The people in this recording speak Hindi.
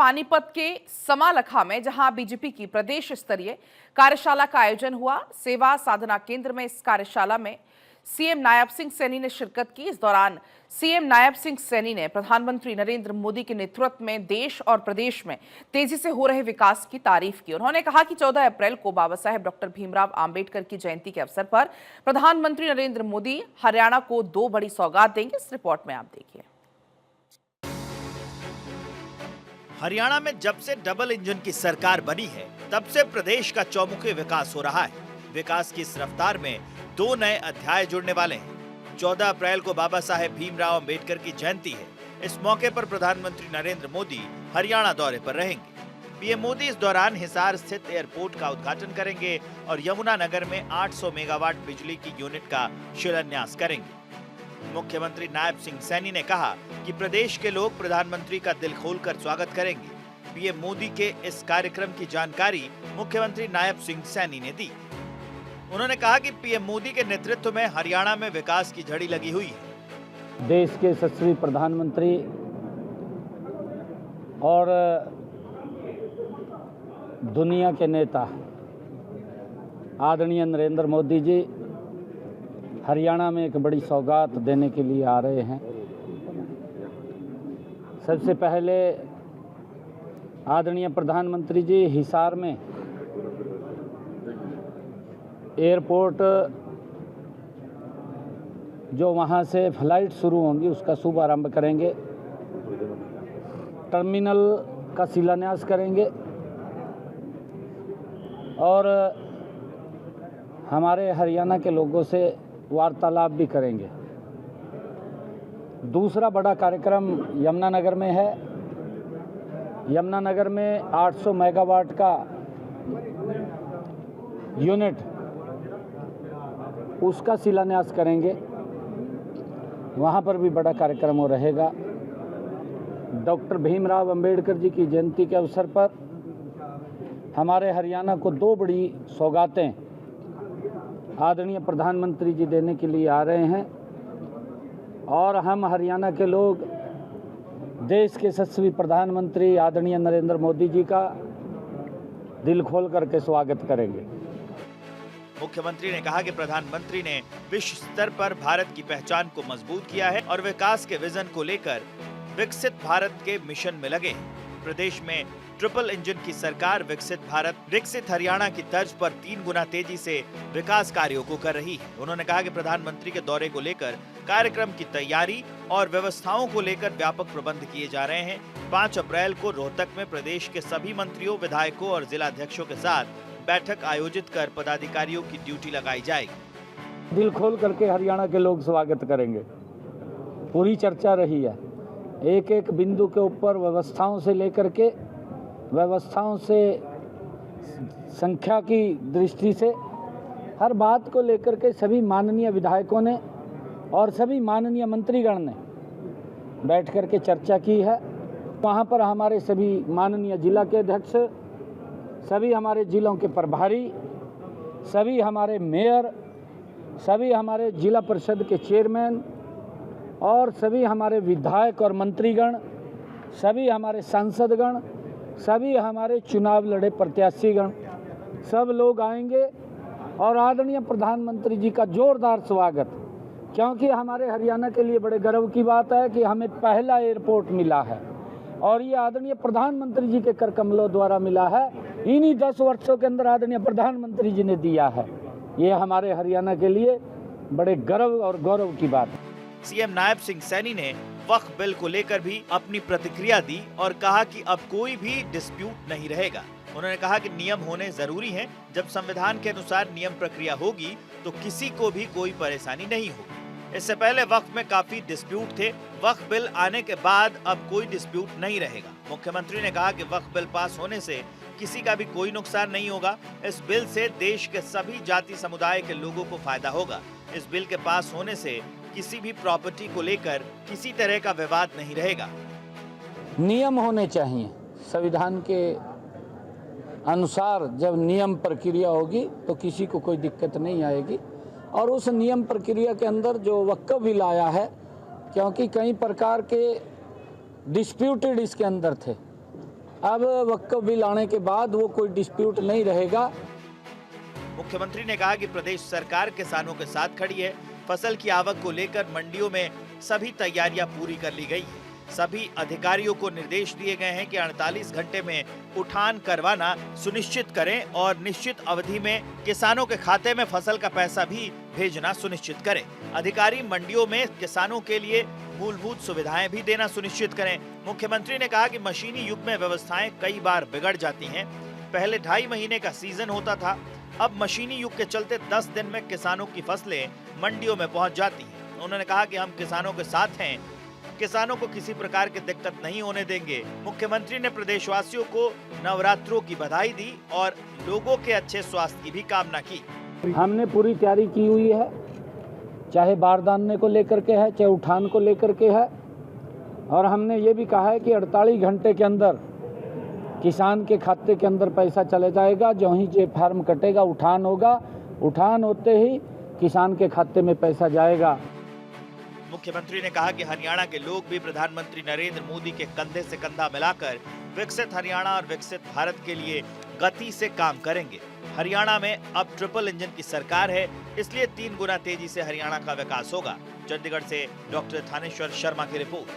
पानीपत के समालखा में जहां बीजेपी की प्रदेश स्तरीय कार्यशाला का आयोजन हुआ। सेवा साधना केंद्र में इस कार्यशाला में सीएम नायब सिंह सैनी ने शिरकत की। इस दौरान सीएम नायब सिंह सैनी ने प्रधानमंत्री नरेंद्र मोदी के नेतृत्व में देश और प्रदेश में तेजी से हो रहे विकास की तारीफ की। उन्होंने कहा कि 14 अप्रैल को बाबा साहेब डॉक्टर भीमराव आंबेडकर की जयंती के अवसर पर प्रधानमंत्री नरेंद्र मोदी हरियाणा को 2 बड़ी सौगात देंगे। इस रिपोर्ट में आप देखिए। हरियाणा में जब से डबल इंजन की सरकार बनी है तब से प्रदेश का चौमुखी विकास हो रहा है। विकास की इस रफ्तार में 2 नए अध्याय जुड़ने वाले हैं। 14 अप्रैल को बाबा साहेब भीमराव अंबेडकर की जयंती है। इस मौके पर प्रधानमंत्री नरेंद्र मोदी हरियाणा दौरे पर रहेंगे। पीएम मोदी इस दौरान हिसार स्थित एयरपोर्ट का उद्घाटन करेंगे और यमुनानगर में 800 मेगावाट बिजली की यूनिट का शिलान्यास करेंगे। मुख्यमंत्री नायब सिंह सैनी ने कहा कि प्रदेश के लोग प्रधानमंत्री का दिल खोलकर स्वागत करेंगे। पीएम मोदी के इस कार्यक्रम की जानकारी मुख्यमंत्री नायब सिंह सैनी ने दी। उन्होंने कहा कि पीएम मोदी के नेतृत्व में हरियाणा में विकास की झड़ी लगी हुई है। देश के यशस्वी प्रधानमंत्री और दुनिया के नेता आदरणीय नरेंद्र मोदी जी हरियाणा में एक बड़ी सौगात देने के लिए आ रहे हैं। सबसे पहले आदरणीय प्रधानमंत्री जी हिसार में एयरपोर्ट जो वहाँ से फ्लाइट शुरू होंगी उसका शुभारंभ करेंगे, टर्मिनल का शिलान्यास करेंगे और हमारे हरियाणा के लोगों से वार्तालाप भी करेंगे। दूसरा बड़ा कार्यक्रम यमुनानगर में है। यमुनानगर में 800 मेगावाट का यूनिट उसका शिलान्यास करेंगे। वहाँ पर भी बड़ा कार्यक्रम हो रहेगा। डॉक्टर भीमराव अंबेडकर जी की जयंती के अवसर पर हमारे हरियाणा को 2 बड़ी सौगातें आदरणीय प्रधानमंत्री जी देने के लिए आ रहे हैं और हम हरियाणा के लोग देश के यशस्वी प्रधानमंत्री आदरणीय नरेंद्र मोदी जी का दिल खोल करके स्वागत करेंगे। मुख्यमंत्री ने कहा कि प्रधानमंत्री ने विश्व स्तर पर भारत की पहचान को मजबूत किया है और विकास के विजन को लेकर विकसित भारत के मिशन में लगे। प्रदेश में ट्रिपल इंजन की सरकार विकसित भारत विकसित हरियाणा की तर्ज पर 3 गुना तेजी से विकास कार्यों को कर रही है। उन्होंने कहा कि प्रधानमंत्री के दौरे को लेकर कार्यक्रम की तैयारी और व्यवस्थाओं को लेकर व्यापक प्रबंध किए जा रहे हैं। 5 अप्रैल को रोहतक में प्रदेश के सभी मंत्रियों, विधायकों और जिला अध्यक्षों के साथ बैठक आयोजित कर पदाधिकारियों की ड्यूटी लगाई जाएगी। दिल खोल करके हरियाणा के लोग स्वागत करेंगे। पूरी चर्चा रही है, एक एक बिंदु के ऊपर व्यवस्थाओं से लेकर के व्यवस्थाओं से संख्या की दृष्टि से हर बात को लेकर के सभी माननीय विधायकों ने और सभी माननीय मंत्रीगण ने बैठ कर के चर्चा की है। वहाँ पर हमारे सभी माननीय जिला के अध्यक्ष, सभी हमारे जिलों के प्रभारी, सभी हमारे मेयर, सभी हमारे जिला परिषद के चेयरमैन और सभी हमारे विधायक और मंत्रीगण, सभी हमारे सांसदगण, सभी हमारे चुनाव लड़े प्रत्याशीगण, सब लोग आएंगे और आदरणीय प्रधानमंत्री जी का जोरदार स्वागत, क्योंकि हमारे हरियाणा के लिए बड़े गर्व की बात है कि हमें पहला एयरपोर्ट मिला है और ये आदरणीय प्रधानमंत्री जी के कर कमलों द्वारा मिला है। इन्हीं 10 वर्षों के अंदर आदरणीय प्रधानमंत्री जी ने दिया है। ये हमारे हरियाणा के लिए बड़े गर्व और गौरव की बात है। सीएम नायब सिंह सैनी ने वक्फ बिल को लेकर भी अपनी प्रतिक्रिया दी और कहा कि अब कोई भी डिस्प्यूट नहीं रहेगा। उन्होंने कहा कि नियम होने जरूरी हैं। जब संविधान के अनुसार नियम प्रक्रिया होगी तो किसी को भी कोई परेशानी नहीं होगी। इससे पहले वक्फ में काफी डिस्प्यूट थे। वक्फ बिल आने के बाद अब कोई डिस्प्यूट नहीं रहेगा। मुख्यमंत्री ने कहा कि वक्फ बिल पास होने से किसी का भी कोई नुकसान नहीं होगा। इस बिल से देश के सभी जाति समुदाय के लोगों को फायदा होगा। इस बिल के पास होने से किसी भी प्रॉपर्टी को लेकर किसी तरह का विवाद नहीं रहेगा। नियम होने चाहिए। संविधान के अनुसार जब नियम प्रक्रिया होगी तो किसी को कोई दिक्कत नहीं आएगी और उस नियम प्रक्रिया के अंदर जो वक्फ बिल आया है, क्योंकि कई प्रकार के डिस्प्यूटेड इसके अंदर थे, अब वक्फ बिल आने के बाद वो कोई डिस्प्यूट नहीं रहेगा। मुख्यमंत्री ने कहा कि प्रदेश सरकार किसानों के साथ खड़ी है। फसल की आवक को लेकर मंडियों में सभी तैयारियां पूरी कर ली गई है। सभी अधिकारियों को निर्देश दिए गए हैं कि 48 घंटे में उठान करवाना सुनिश्चित करें और निश्चित अवधि में किसानों के खाते में फसल का पैसा भी भेजना सुनिश्चित करें। अधिकारी मंडियों में किसानों के लिए मूलभूत सुविधाएं भी देना सुनिश्चित करें। मुख्यमंत्री ने कहा कि मशीनी युग में व्यवस्थाएं कई बार बिगड़ जाती हैं। पहले 2.5 महीने का सीजन होता था, अब मशीनी युग के चलते 10 दिन में किसानों की फसलें मंडियों में पहुंच जाती हैं। उन्होंने कहा कि हम किसानों के साथ हैं, किसानों को किसी प्रकार की दिक्कत नहीं होने देंगे। मुख्यमंत्री ने प्रदेशवासियों को नवरात्रों की बधाई दी और लोगों के अच्छे स्वास्थ्य की भी कामना की। हमने पूरी तैयारी की हुई है, चाहे बारदाने को लेकर के है, चाहे उठान को लेकर के है, और हमने ये भी कहा है कि 48 घंटे के अंदर किसान के खाते के अंदर पैसा चले जाएगा। जो ही जे फार्म कटेगा उठान होगा, उठान होते ही किसान के खाते में पैसा जाएगा। मुख्यमंत्री ने कहा कि हरियाणा के लोग भी प्रधानमंत्री नरेंद्र मोदी के कंधे से कंधा मिलाकर विकसित हरियाणा और विकसित भारत के लिए गति से काम करेंगे। हरियाणा में अब ट्रिपल इंजन की सरकार है, इसलिए 3 गुना तेजी से हरियाणा का विकास होगा। चंडीगढ़ से डॉक्टर थानेश्वर शर्मा की रिपोर्ट।